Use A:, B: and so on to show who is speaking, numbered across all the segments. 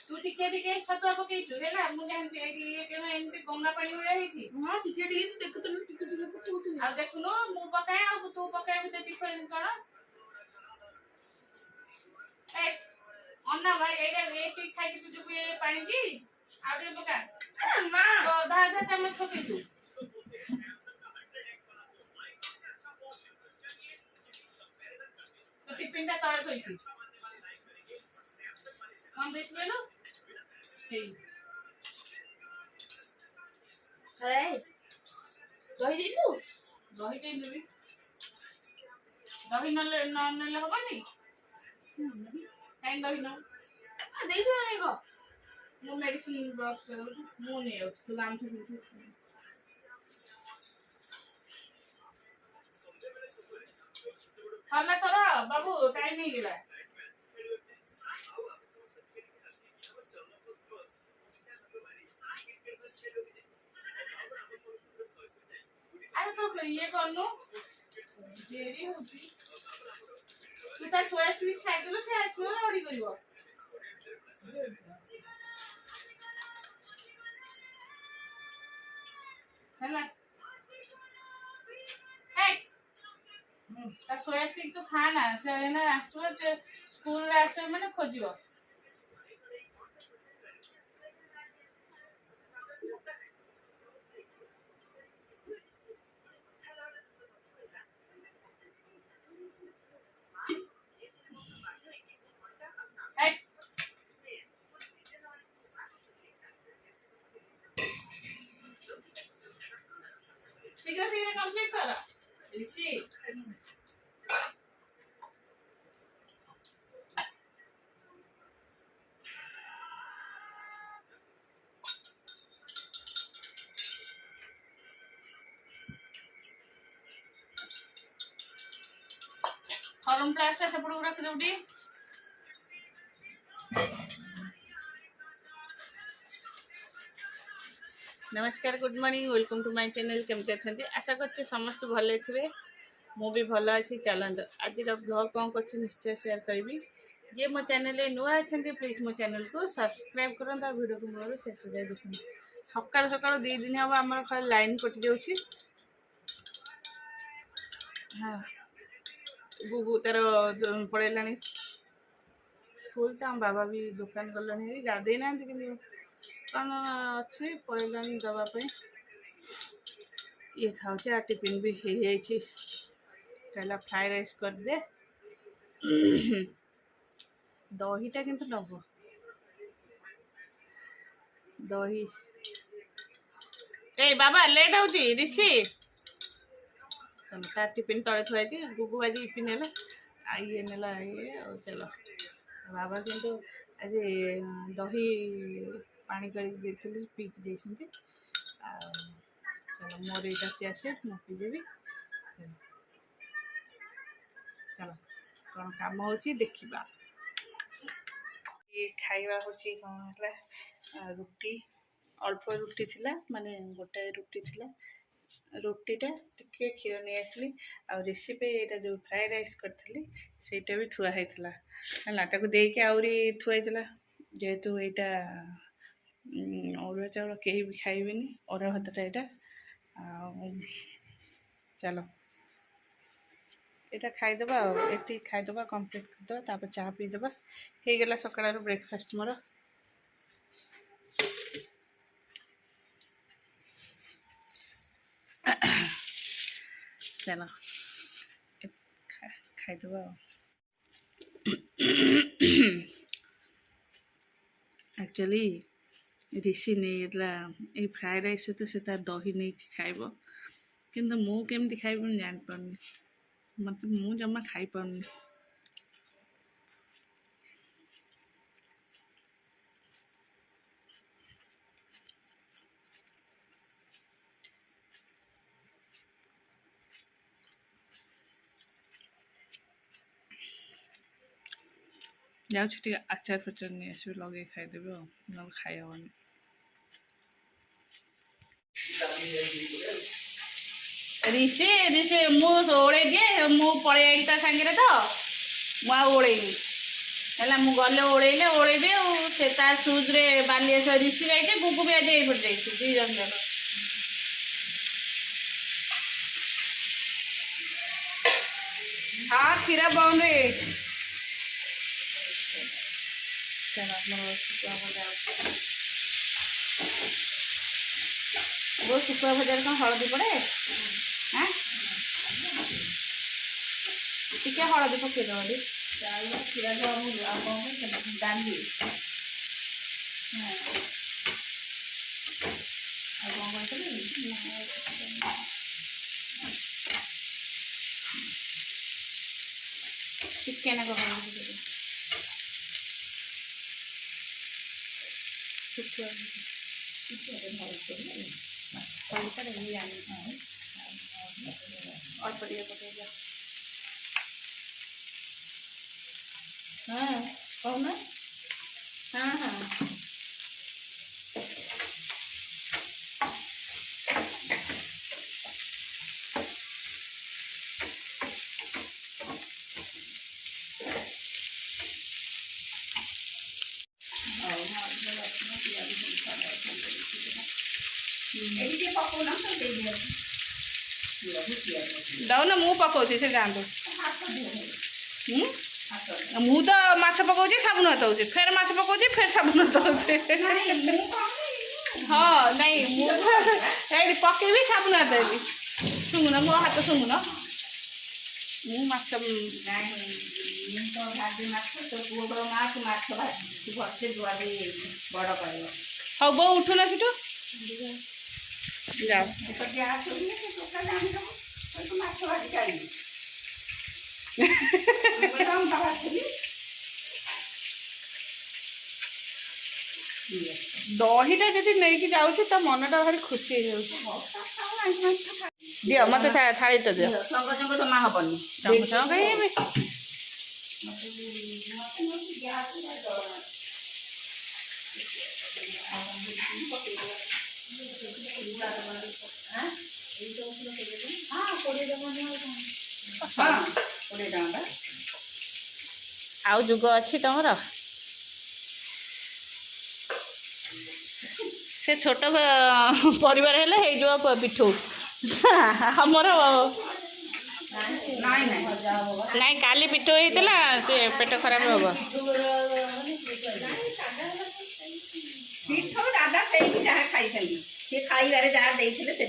A: तू टिके टिके छतुआ पकेइछु हेला मु जानती ए केना एंती गंगा पानी उड़ा हेथि हां टिके टिके तो देखु तने टिके टिके पकोतु आ देखुनो मु पकाए आ तू पकाए भी डिफरेंट करा ए अन्ना भाई एटा एक खाइ के तू जो पानी की आडे पका मां तो आधा आधा चम्मच पकेइछु तो टिफिन ता तळे थइछु हम देख लेलो हे गाइस दही दिलु दही के देबी दही नले हबनी काई दही न आ देई छ ने को मो मेडिसिन बॉक्स कर मु ने तू काम से खाना करो बाबू टाइम नहीं गेला अरे तो ये करनो देरी होती तू ता सोया स्वीट खाइ देलो से आसनो ओडी करिवो हैला हे ता सोया स्वीट तो खाना से ना आसो स्कूल रे आसो माने खोजिवो शीघ्र शीघ्र कंप्लीट करा ऋषि फॉर्म प्लास्टर सेपड़ रख दउडी नमस्कार good morning welcome to my channel केमती अच्छे आशा कर समस्त भले थे मु भी भल अच्छी चलत आज ब्लॉग कौन कर निश्चय शेयर करी जे मो चैनल नुआ अच्छा प्लीज मो चैनल को सब्सक्राइब करता वीडियो को मोर शेष जाए देख सकाल सकाल 2 दिन हम आम खाली लाइन कटि जाऊँगी हाँ गुगु तार पड़ेला स्कूल तो हम बाबा भी दुकान गलानी गाधे ना कि कौन अच्छे पड़ेलानी दवापाई ये खाऊचे आ टिफिन भी हो जाए कहला फ्राई राइस कर दे दहीटा किंतु नब दही ए बाबा लेट हो ऋषि चलो तार टिफिन तले थुआई गुगु आज इपिन है ये नेला ये चलो बाबा किंतु आज दही पानी कर पीकी जाइए चलो मोर यहाँ चीसे मु पीदेवी चलो कौन कम हो देखा ये खाइबा होची कौन है रुटी अल्प रुटी थिला माने गोटाए रुटी थिला रुटीटा टिके क्षीर नहीं आसली आ रेसिपी ये जो फ्राए राइस करी सेटा भी थुआ होता है देके आहरी थुआईला जेहेतु यहाँ अरुआ चाउल कहीं भी खाइबेनी अरुआ भातटा यहाँ चलो यहाँ खाईदबा ये खाईदबा कंप्लीट करदे चाह पीदबा हो गला सकाळ ब्रेकफास्ट मोर चलो खाईदबा एक्चुअली ऋषि नहीं ये फ्राए राइस तो से दही नहीं खाइब किंतु मु केमती खाइब जान पारनी मत मु जमा खाई पारनी जाऊँ आचार फाचार नहीं आस लगे खाईदेवी ना खाई हेनी ऋषि ऋषि मुझे दिए मु पलि ता सांगे तो मुझे है कहना मु गले ओड़ेले ओड़ेबी से सुज रे बालेश्वर ऋषि जाइए बुबू भी आज यही जाइए दी जन जाक हाँ क्षीर बंद हो वो शुखुआ भजा कौन हलदी पड़े हाँ टिके हलदी पकईदेव क्षीर डाली चिकेन अल्प टे पकईद हाँ कहना हाँ हाँ दौ ना मु पकाऊँ से जातु मु तो माछ पकाऊँ साबुन हाथ होचे फेर माछ पकाऊँ फेर साबुन हाथ होचे हाँ नहीं मुझे पकेबी साबुन हाथ देवी शुंगुन मो हाथ शुंगुन मु माछ हाँ बो उठुना सीटू जाओ दहीटा जब नहीं कि जाऊँ तो मनटा भारी खुशी हो दियो मत थाली तो दियो जमा हेनी खाइबे आउ जुग अच्छी तुमर से छोट परिवार हेले हे जो पिठू हमर नाई काली पिठू होता से पेट खराब हम दादा से खाई सी खाइबारे जहाँ देते से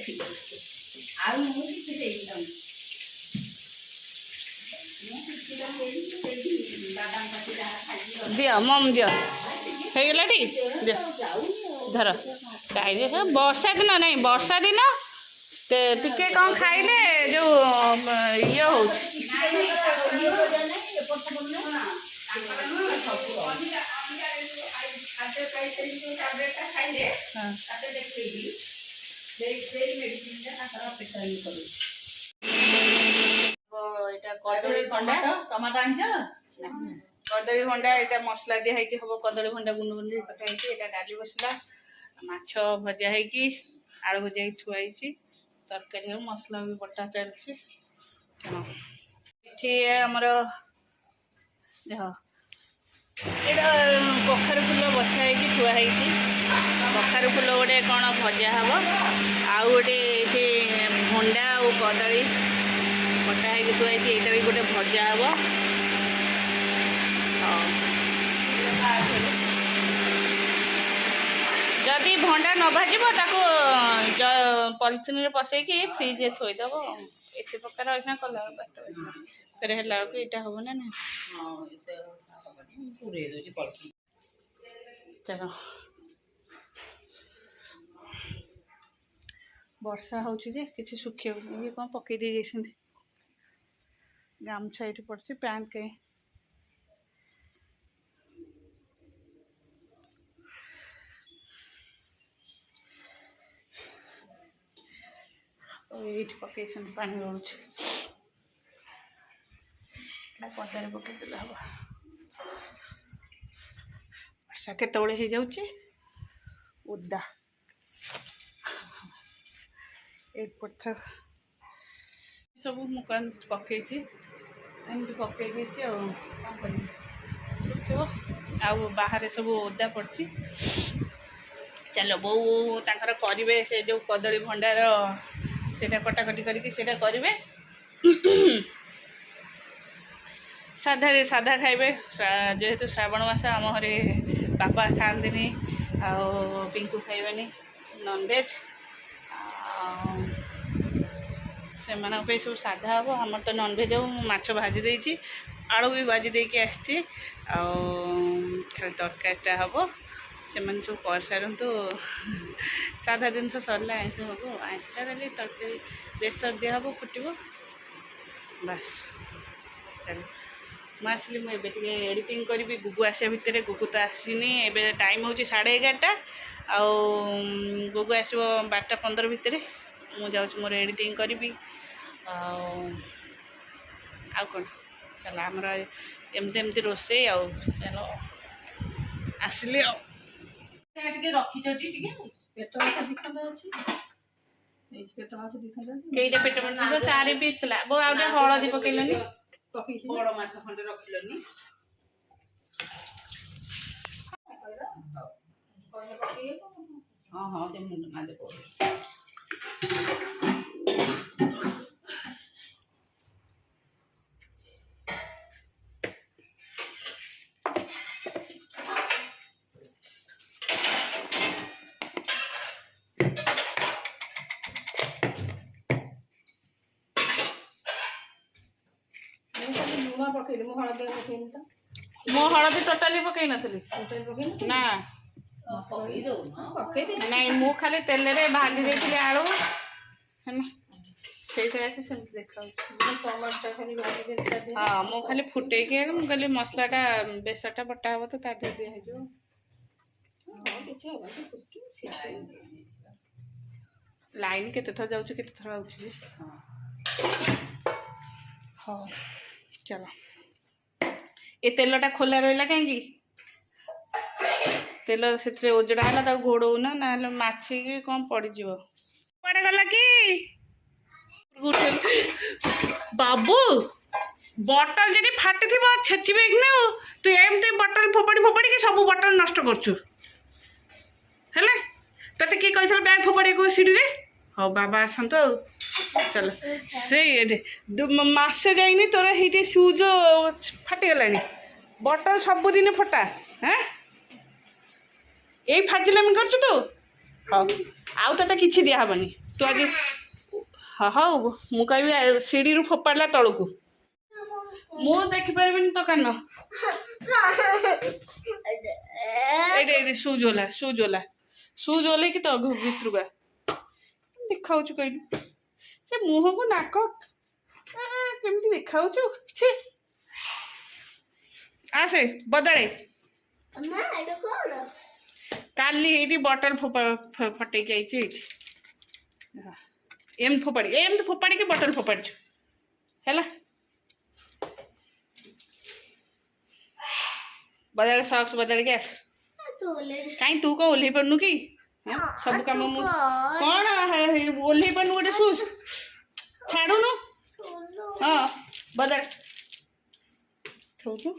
A: दियो मम दियो हो गला टी दियो धर खाई वर्षा दिन नहीं वर्षा दिन टिके कौन खाइले जो ये हो कदली भंडा टमाटो आंच कदली भंडा यहाँ मसला दिखाई हम कदली भंडा गुंड गुंड पकाई यहाँ डाली बसला माछ भजा है आलू भजा थुआई तरकारी हो मसला भी बटा चलती आमर यहाँ कखारु फुल बछा है थुआई कखारु फुल गोटे कौन भजा हम आउ गोटे भंडा और कदली कटा है थुआई यहाँ भी गोटे भजा हम जदि भंडा न भाजब ताको पॉलिथिन रे पसैकी फ्रिज थोईदेव एत प्रकार अना कला फिर है यहाँ हम ना चलो वर्षा हो कि सुखी ये कौन पकई दे गामछा ये पड़ी पैंट कहीं ये पकई पानी रोच पदारे पकईदे हम वर्षा केतबले हो जाऊे ओदा एपट था सब मुझे पकई एमती पकई सुखी ଦେଖିବ ଆଉ ବାହାରେ ସବୁ ଓଦା ପଡ଼ିଛି। ଚାଲ ବୋଉ ତାଙ୍କର କରିବେ ସେ ଯେଉଁ କଦଳୀ ଭଣ୍ଡାର ସେଇଟା କଟାକଟି କରିକି ସେଇଟା କରିବେ। ସାଧା ଖାଇବେ ଯେହେତୁ ଶ୍ରାବଣ ମାସ ଆମ ଘରେ ବାପା ଖାଆନ୍ତିନି ଆଉ ପିଙ୍କୁ ଖାଇବେନି ନନଭେଜ୍। ସେମାନଙ୍କ ପାଇଁ ସବୁ ସାଧା ହେବ। ଆମର ତ ନନଭେଜ୍ ହେବ। ମୁଁ ମାଛ ଭାଜି ଦେଇଛି, ଆଳୁ ବି ଭାଜି ଦେଇକି ଆସିଛି, ଆଉ ଖାଲି ତରକାରୀଟା ହେବ। ସେମାନେ ସବୁ କରିସାରନ୍ତୁ। ସାଧା ଜିନିଷ ସରିଲା ଆଇଁଷ ହେବ। ଆଇଁଷଟା ଖାଲି ତରକାରୀ ବେସର ଦିଆହେବ, ଫୁଟିବ, ବାସ୍। ଚାଲ ମୁଁ ଆସିଲି, ମୁଁ ଏବେ ଟିକେ ଏଡ଼ିଟିଂ କରିବି। ଗୁଗୁ ଆସିବା ଭିତରେ, ଗୁଗୁ ତ ଆସିନି। ଏବେ ଟାଇମ୍ ହେଉଛି 11:30 ଆଉ ଗୁଗୁ ଆସିବ 12:15 ଭିତରେ। ମୁଁ ଯାଉଛି ମୋର ଏଡ଼ିଟିଂ କରିବି। ଆଉ କ'ଣ, ଚାଲ ଆମର ଏମିତି ରୋଷେଇ ଆଉ। ଚାଲ ଆସିଲି ଆଉ ଟିକେ ରଖିଛ ଟିକେ ପେଟ ମାଛ ଦିଖଣ୍ଡ ଅଛି। ପେଟ ମାଛ ଦିଖଣ୍ଡ ଅଛି। କେଇଟା ପେଟ ମାଛ? 4 ପିସ୍ ଥିଲା। ବୋଉ ଆଉ ଟିକେ ହଳଦୀ ପକେଇଲନି, ବଡ଼ ମାଛ ଖଣ୍ଡେ ରଖିଲନି। ହଁ ସେ ମୁଣ୍ଡ ମାଝେ ପଡେ। ମୁଁ ହଳଦୀ ଟୋଟାଲି ପକେଇ ନଥିଲି ନା। ନାଇଁ ମୁଁ ଖାଲି ତେଲରେ ଭାଜି ଦେଇଥିଲି ଆଳୁ ହେଲା, ସେଇଥିରେ ଆସି ସେମିତି ଦେଖାଉଛି। ହଁ ମୁଁ ଖାଲି ଫୁଟେଇକି ଆଣି ମୁଁ କହିଲି ମସଲାଟା ବେସରଟା ବଟା ହେବ ତ ତା ଦେହରେ ଦିଆହେଇଯିବ। ଲାଇନ୍ କେତେଥର ଯାଉଛି କେତେଥର ଆଉଛି। ହଉ ଚାଲ। ଏ ତେଲଟା ଖୋଲା ରହିଲା କାହିଁକି? ତେଲ ସେଥିରେ ଓଜଡ଼ା ହେଲା, ତାକୁ ଘୋଡ଼ଉନା, ନହେଲେ ମାଛିକି କ'ଣ ପଡ଼ିଯିବ। କୁଆଡ଼େ ଗଲା କି ବାବୁ? ବଟଲ ଯଦି ଫାଟିଥିବ ଛେଚିବେ କି ନା? ତୁ ଏମିତି ବଟଲ ଫୋପାଡ଼ିକି ସବୁ ବଟଲ ନଷ୍ଟ କରୁଛୁ ହେଲେ। ତତେ କିଏ କହିଥିଲା ବ୍ୟାଗ୍ ଫୋପାଡ଼ିବାକୁ ସିଡ଼ିରେ? ହଉ ବାବା ଆସନ୍ତୁ ଆଉ। ଚାଲ ସେଇ ମାସେ ଯାଇନି ତୋର ହେଇଠି ସୁଜ୍ ଫାଟିଗଲାଣି। ବଟଲ ସବୁଦିନ ଫଟା। ହଁ ଏଇ ଫାଜିଲାମି କରୁଛୁ ତୁ। ହଉ ଆଉ ତତେ କିଛି ଦିଆହେବନି। ତୁ ଆଜି ହଉ ମୁଁ କହିବି ସିଡ଼ିରୁ ଫୋପାଡ଼ିଲା ତଳକୁ। ମୁଁ ଦେଖିପାରିବିନି ତ କାନ। ଏଇଠି ସୁଜ୍ ଓହ୍ଲେଇକି ତ ଭିତରୁକୁ ଦେଖାଉଛୁ କହିଲୁ। ସେ ମୁହଁକୁ ନାକ କେମିତି ଦେଖାଉଛୁ। ଛି ଆସେ ବଦଳେ। କାଲି ଏଇଠି ବଟଲ ଫଟେଇକି ଆଇଛି ଏଇଠି। ଏମିତି ଫୋପାଡ଼ିକି ବଟଲ ଫୋପାଡ଼ିଛୁ ହେଲା। ବଦଳ ସକ୍ସ ବଦଳିକି ଆସ। କାହିଁ ତୁ କ'ଣ ଓହ୍ଲେଇ ପାରୁନୁ କି? ସବୁ କାମ ମୁଁ କ'ଣ ଓହ୍ଲେଇ ପାରୁନୁ? ଗୋଟେ ସୁଜ୍ ଛାଡ଼ୁନୁ। ହଁ ବଦଳ ଥଉଛୁ।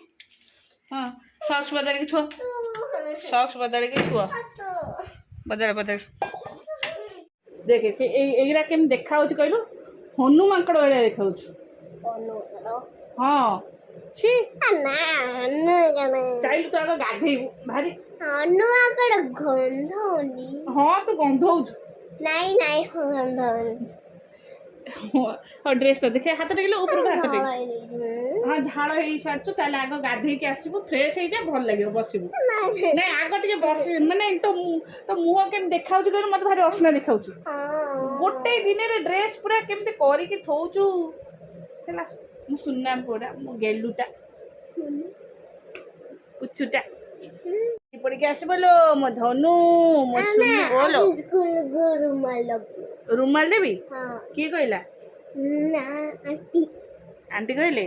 A: ହଁ ସକ୍ସ ବଦଳିକି ଥୁଅ। ବଦଳ। ଦେଖେ ସେ ଏଇଗୁରା କେମିତି ଦେଖାଯାଉଛି କହିଲୁ? ହନୁ ମାଙ୍କଡ଼ ଭଳିଆ ଦେଖାଯାଉଛି। ହଁ ଛି ଚାଇଲୁ ତୁ ଆଗ ଗାଧେଇବୁ। ଭାରି ହଁ ତୁ ଗନ୍ଧଉଛୁ। ହଉ ଡ୍ରେସ୍ଟା ଦେଖେ, ହାତ ଟେକିଲେ ଉପରକୁ ହାତ ଟେକି। ହଁ ଝାଳ ହେଇସାରିଛୁ। ଚାଲେ ଆଗ ଗାଧେଇକି ଆସିବୁ, ଫ୍ରେଶ୍ ହେଇଯା, ଭଲ ଲାଗିବ ବସିବୁ। ନାଇଁ ଆଗ ଟିକେ ବସି, ମାନେ ତୋ ମୁହଁ କେମିତି ଦେଖାଯାଉଛି କହିଲୁ? ମତେ ଭାରି ଅସନା ଦେଖାଯାଉଛି। ଗୋଟେ ଦିନରେ ଡ୍ରେସ୍ ପୁରା କେମିତି କରିକି ଥଉଛୁ ହେଲା। ମୁଁ ସୁନା ପୋଡ଼ା, ମୋ ଗେଲୁଟା ପୁଚୁଟା ପଡ଼ିକି ଆସିବ ଲୋ ମୋ ଧନୁ, ମୋ ସୁନି ବୋଲୋ। ରୁମାଲ ଦେବି? କିଏ କହିଲା? ଆଣ୍ଟି କହିଲେ?